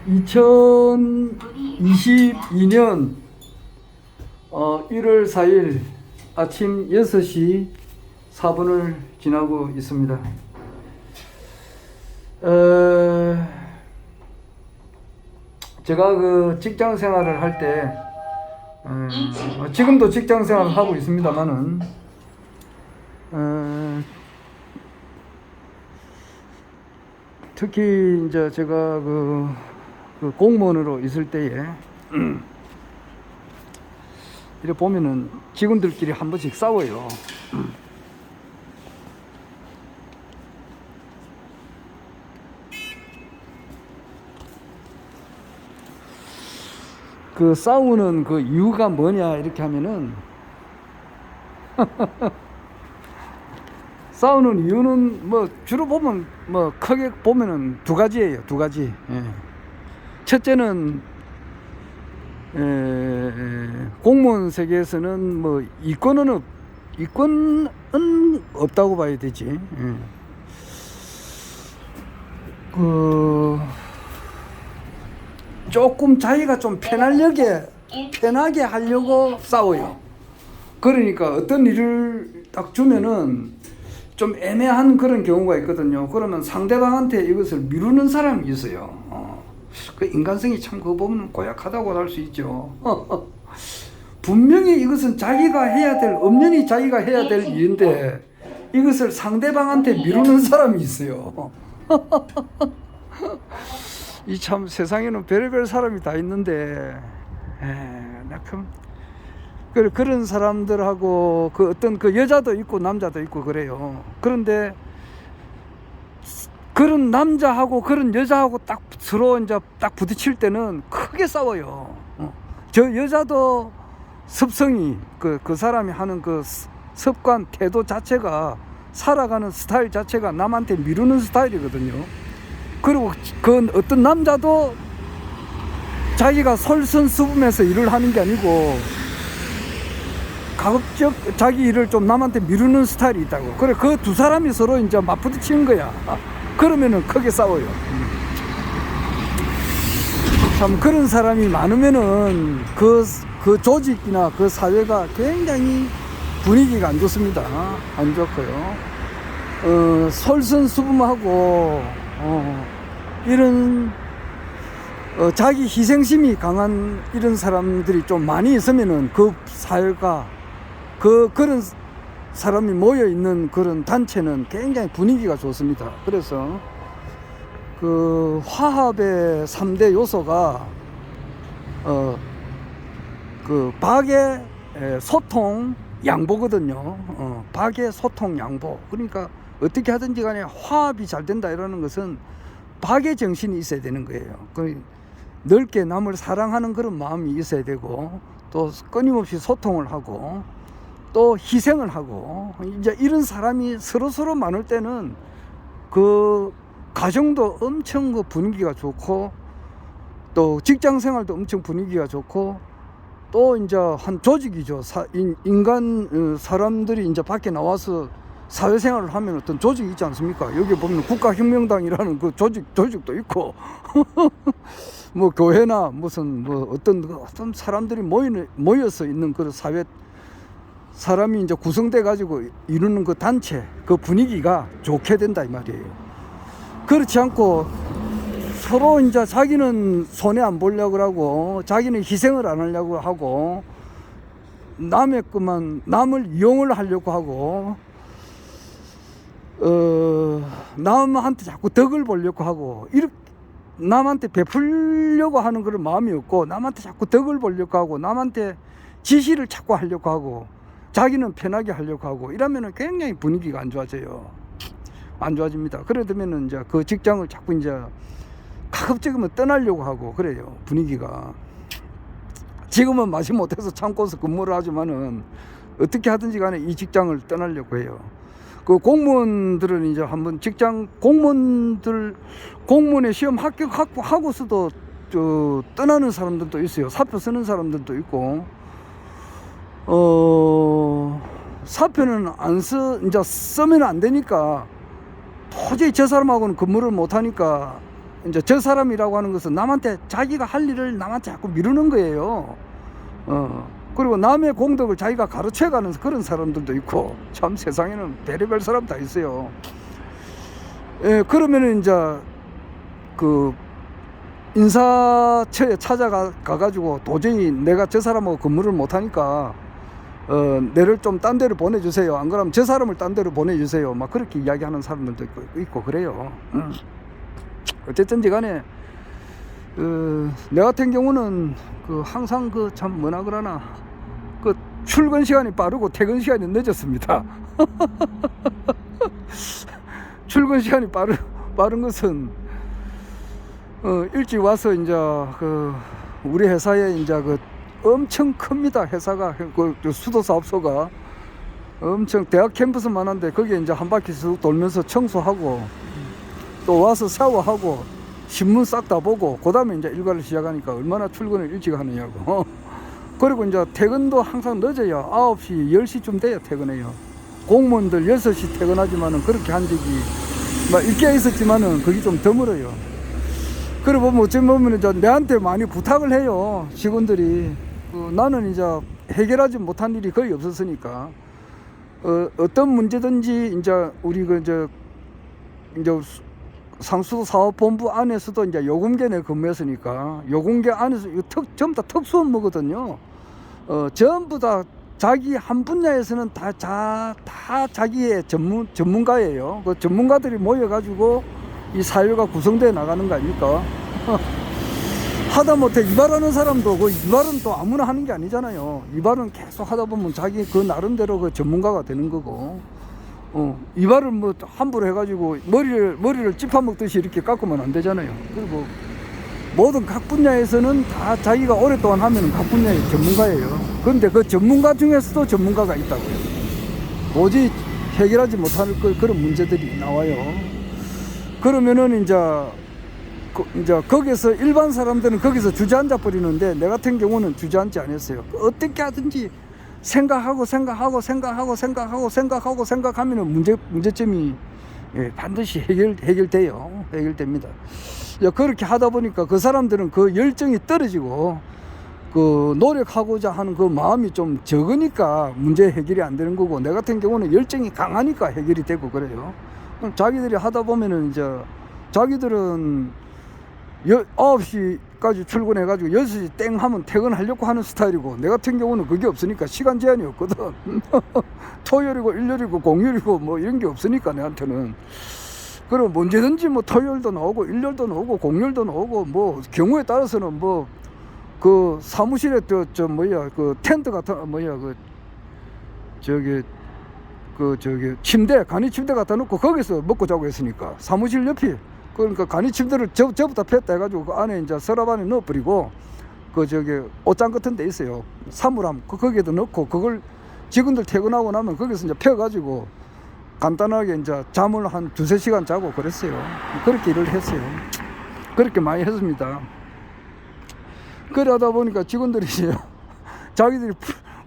2022년 1월 4일 아침 6시 4분을 지나고 있습니다. 제가 그 직장 생활을 할 때, 지금도 직장 생활을 하고 있습니다만은, 특히 이제 제가 그 공무원으로 있을 때에 이렇게 보면은 직원들끼리 한 번씩 싸워요. 그 싸우는 그 이유가 뭐냐 이렇게 하면은 싸우는 이유는 뭐 주로 보면 뭐 크게 보면은 두 가지예요. 두 가지. 예. 첫째는 공무원 세계에서는 뭐 이권은 없다고 봐야 되지. 예. 조금 자기가 좀 편하게 하려고 싸워요. 그러니까 어떤 일을 딱 주면은 좀 애매한 그런 경우가 있거든요. 그러면 상대방한테 이것을 미루는 사람이 있어요. 그 인간성이 참 그거 보면 고약하다고 할 수 있죠. 분명히 이것은 자기가 해야 될, 엄연히 자기가 해야 될 일인데 이것을 상대방한테 미루는 사람이 있어요. 이 참 세상에는 별의별 사람이 다 있는데, 그런 사람들하고 그 어떤 그 여자도 있고 남자도 있고 그래요. 그런데 그런 남자하고 그런 여자하고 딱 서로 이제 딱 부딪힐 때는 크게 싸워요. 저 여자도 습성이 그 사람이 하는 그 습관 태도 자체가, 살아가는 스타일 자체가 남한테 미루는 스타일이거든요. 그리고 그 어떤 남자도 자기가 솔선수범해서 일을 하는 게 아니고 가급적 자기 일을 좀 남한테 미루는 스타일이 있다고. 그래, 그 두 사람이 서로 이제 맞부딪히는 거야. 그러면은 크게 싸워요. 참 그런 사람이 많으면은 그 조직이나 그 사회가 굉장히 분위기가 안 좋습니다. 안 좋고요. 솔선수범하고 이런 자기 희생심이 강한 이런 사람들이 좀 많이 있으면은 그 사회가 그런 사람이 모여 있는 그런 단체는 굉장히 분위기가 좋습니다. 그래서 그 화합의 3대 요소가 그 박의 소통 양보거든요. 박의 소통 양보. 그러니까 어떻게 하든지 간에 화합이 잘 된다 이러는 것은 박의 정신이 있어야 되는 거예요. 넓게 남을 사랑하는 그런 마음이 있어야 되고, 또 끊임없이 소통을 하고, 또 희생을 하고, 이제 이런 사람이 서로 많을 때는 그 가정도 엄청 그 분위기가 좋고, 또 직장 생활도 엄청 분위기가 좋고, 또 이제 한 조직이죠. 인간 사람들이 이제 밖에 나와서 사회생활을 하면 어떤 조직이 있지 않습니까? 여기 보면 국가혁명당이라는 그 조직도 있고, 뭐 교회나 무슨 뭐 어떤 사람들이 모여서 있는 그 사람이 이제 구성돼 가지고 이루는 그 단체, 그 분위기가 좋게 된다 이 말이에요. 그렇지 않고 서로 이제 자기는 손해 안 보려고 하고, 자기는 희생을 안 하려고 하고, 남의 것만, 남을 이용을 하려고 하고, 남한테 자꾸 덕을 보려고 하고, 이렇게 남한테 베풀려고 하는 그런 마음이 없고, 남한테 자꾸 덕을 보려고 하고, 남한테 지시를 자꾸 하려고 하고, 자기는 편하게 하려고 하고, 이러면은 굉장히 분위기가 안 좋아져요. 안 좋아집니다. 그러면은 이제 그 직장을 자꾸 이제 가급적이면 떠나려고 하고 그래요. 분위기가. 지금은 마지 못해서 참고서 근무를 하지만은 어떻게 하든지 간에 이 직장을 떠나려고 해요. 그 공무원들은 이제 한번 공무원의 시험 합격하고서도 떠나는 사람들도 있어요. 사표 쓰는 사람들도 있고, 사표는 이제 쓰면 안 되니까 도저히 저 사람하고는 근무를 못하니까 이제 저 사람이라고 하는 것은 남한테 자기가 할 일을 남한테 자꾸 미루는 거예요. 그리고 남의 공덕을 자기가 가르쳐가는 그런 사람들도 있고, 참 세상에는 별의별 사람 다 있어요. 예, 그러면은 이제 그 인사처에 찾아가가지고 도저히 내가 저 사람하고 근무를 못하니까 내를 좀 딴 데로 보내주세요. 안 그러면 저 사람을 딴 데로 보내주세요. 막 그렇게 이야기하는 사람들도 있고 그래요. 어쨌든지 간에 내 같은 경우는 항상 참 뭐라 그러나 출근 시간이 빠르고 퇴근 시간이 늦었습니다. 출근 시간이 빠른 것은 일찍 와서 이제 우리 회사에 이제 엄청 큽니다. 회사가 수도 사업소가 엄청 대학 캠퍼스만 한데 거기에 이제 한 바퀴 쑥 돌면서 청소하고 또 와서 샤워하고 신문 싹 다 보고 그 다음에 이제 일과를 시작하니까 얼마나 출근을 일찍 하느냐고. 그리고 이제 퇴근도 항상 늦어요. 9시 10시쯤 돼야 퇴근해요. 공무원들 6시 퇴근하지만은 그렇게 한 적이 막 있게 있었지만은 그게 좀 드물어요. 그리고 뭐 어찌 보면 이제 내한테 많이 부탁을 해요. 직원들이. 나는 이제 해결하지 못한 일이 거의 없었으니까 어떤 문제든지 이제 우리 이제 상수도 사업본부 안에서도 이제 요금계 내 근무했으니까 요금계 안에서 전부 다 특수업무거든요. 전부 다 자기 한 분야에서는 다 자기의 전문가예요. 그 전문가들이 모여가지고 이 사회가 구성되어 나가는 거 아닙니까? 하다못해 이발하는 사람도 이발은 또 아무나 하는 게 아니잖아요. 이발은 계속 하다 보면 자기 나름대로 전문가가 되는 거고, 이발을 뭐 함부로 해가지고 머리를 찝어먹듯이 이렇게 깎으면 안 되잖아요. 그리고 모든 각 분야에서는 다 자기가 오랫동안 하면 각 분야의 전문가예요. 그런데 그 전문가 중에서도 전문가가 있다고요. 도저히 해결하지 못할 그런 문제들이 나와요. 그러면은 이제 거기서 일반 사람들은 거기서 주저앉아 버리는데 내 같은 경우는 주저앉지 않았어요. 어떻게 하든지 생각하면은 문제점이 반드시 해결됩니다. 그렇게 하다 보니까 그 사람들은 그 열정이 떨어지고 노력하고자 하는 그 마음이 좀 적으니까 문제 해결이 안 되는 거고, 내 같은 경우는 열정이 강하니까 해결이 되고 그래요. 자기들이 하다 보면은 이제 자기들은 9시까지 출근해가지고 6시 땡 하면 퇴근하려고 하는 스타일이고, 내 같은 경우는 그게 없으니까 시간 제한이 없거든. 토요일이고 일요일이고 공휴일이고 뭐 이런 게 없으니까 내한테는. 그럼 언제든지 뭐 토요일도 나오고 일요일도 나오고 공휴일도 나오고 뭐 경우에 따라서는 뭐 사무실에 텐트 같은 침대, 간이 침대 갖다 놓고 거기서 먹고 자고 했으니까, 사무실 옆이. 그러니까 간이 침대를 저부터 폈다 해가지고 그 안에 이제 서랍 안에 넣어버리고 옷장 같은 데 있어요. 사물함 거기에도 넣고, 그걸 직원들 퇴근하고 나면 거기서 이제 펴가지고 간단하게 이제 잠을 한 2-3시간 자고 그랬어요. 그렇게 일을 했어요. 그렇게 많이 했습니다. 그러다 보니까 직원들이 이제 자기들이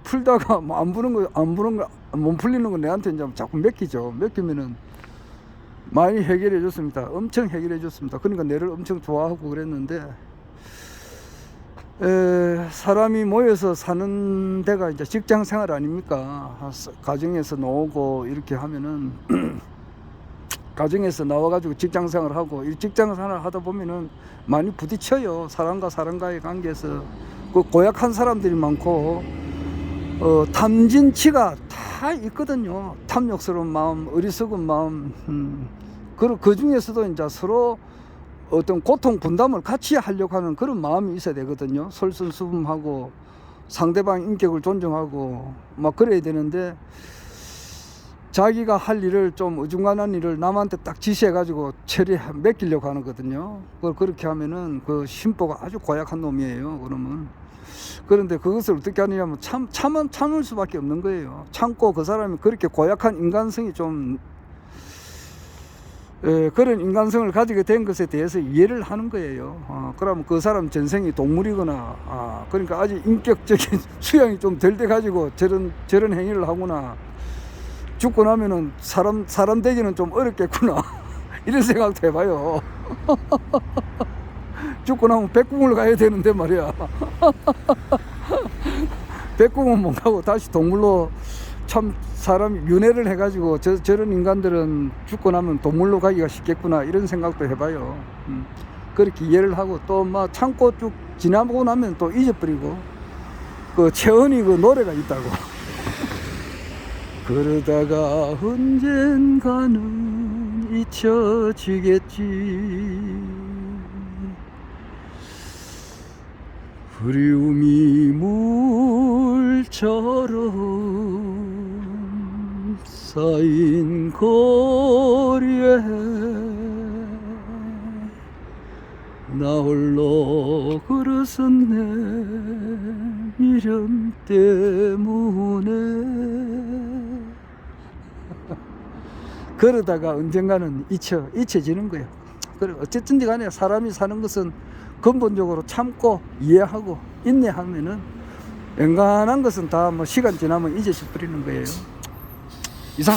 풀다가 뭐 안 풀리는 거 내한테 이제 자꾸 맡기죠. 맡기면은 많이 해결해 줬습니다. 엄청 해결해 줬습니다. 그러니까 내를 엄청 좋아하고 그랬는데, 사람이 모여서 사는 데가 이제 직장 생활 아닙니까? 가정에서 나오고 이렇게 하면은 가정에서 나와가지고 직장 생활하고, 이 직장 생활 하다 보면은 많이 부딪혀요. 사람과 사람과의 관계에서 고약한 사람들이 많고, 탐진치가 다 있거든요. 탐욕스러운 마음, 어리석은 마음, 그 중에서도 이제 서로 어떤 고통 분담을 같이 하려고 하는 그런 마음이 있어야 되거든요. 솔선수범하고 상대방 인격을 존중하고 막 그래야 되는데, 자기가 할 일을 좀 어중간한 일을 남한테 딱 지시해가지고 맡기려고 하는 거거든요. 그렇게 하면은 그 심보가 아주 고약한 놈이에요. 그러면. 그런데 그것을 어떻게 하느냐면 참을 수밖에 없는 거예요. 참고 그 사람이 그렇게 고약한 인간성이 좀 그런 인간성을 가지게 된 것에 대해서 이해를 하는 거예요. 그러면 그 사람 전생이 동물이거나, 그러니까 아주 인격적인 수양이 좀 덜 돼 가지고 저런 행위를 하구나. 죽고 나면은 사람 되기는 좀 어렵겠구나. 이런 생각도 해봐요. 죽고 나면 백궁을 가야 되는데 말이야. 백궁은 못 가고 다시 동물로 참 사람이 윤회를 해가지고 저런 인간들은 죽고 나면 동물로 가기가 쉽겠구나 이런 생각도 해봐요. 그렇게 이해를 하고 또 막 참고 쭉 지나보고 나면 또 잊어버리고 그 채원이 그 노래가 있다고. 그러다가 언젠가는 잊혀지겠지. 그리움이 물처럼 쌓인 거리에 나 홀로 걸어섰네 미련 때문에. 그러다가 언젠가는 잊혀지는 거예요. 그래 어쨌든지 간에 사람이 사는 것은 근본적으로 참고 이해하고 인내하면은 웬간한 것은 다 뭐 시간 지나면 잊어져 버리는 거예요. 이상.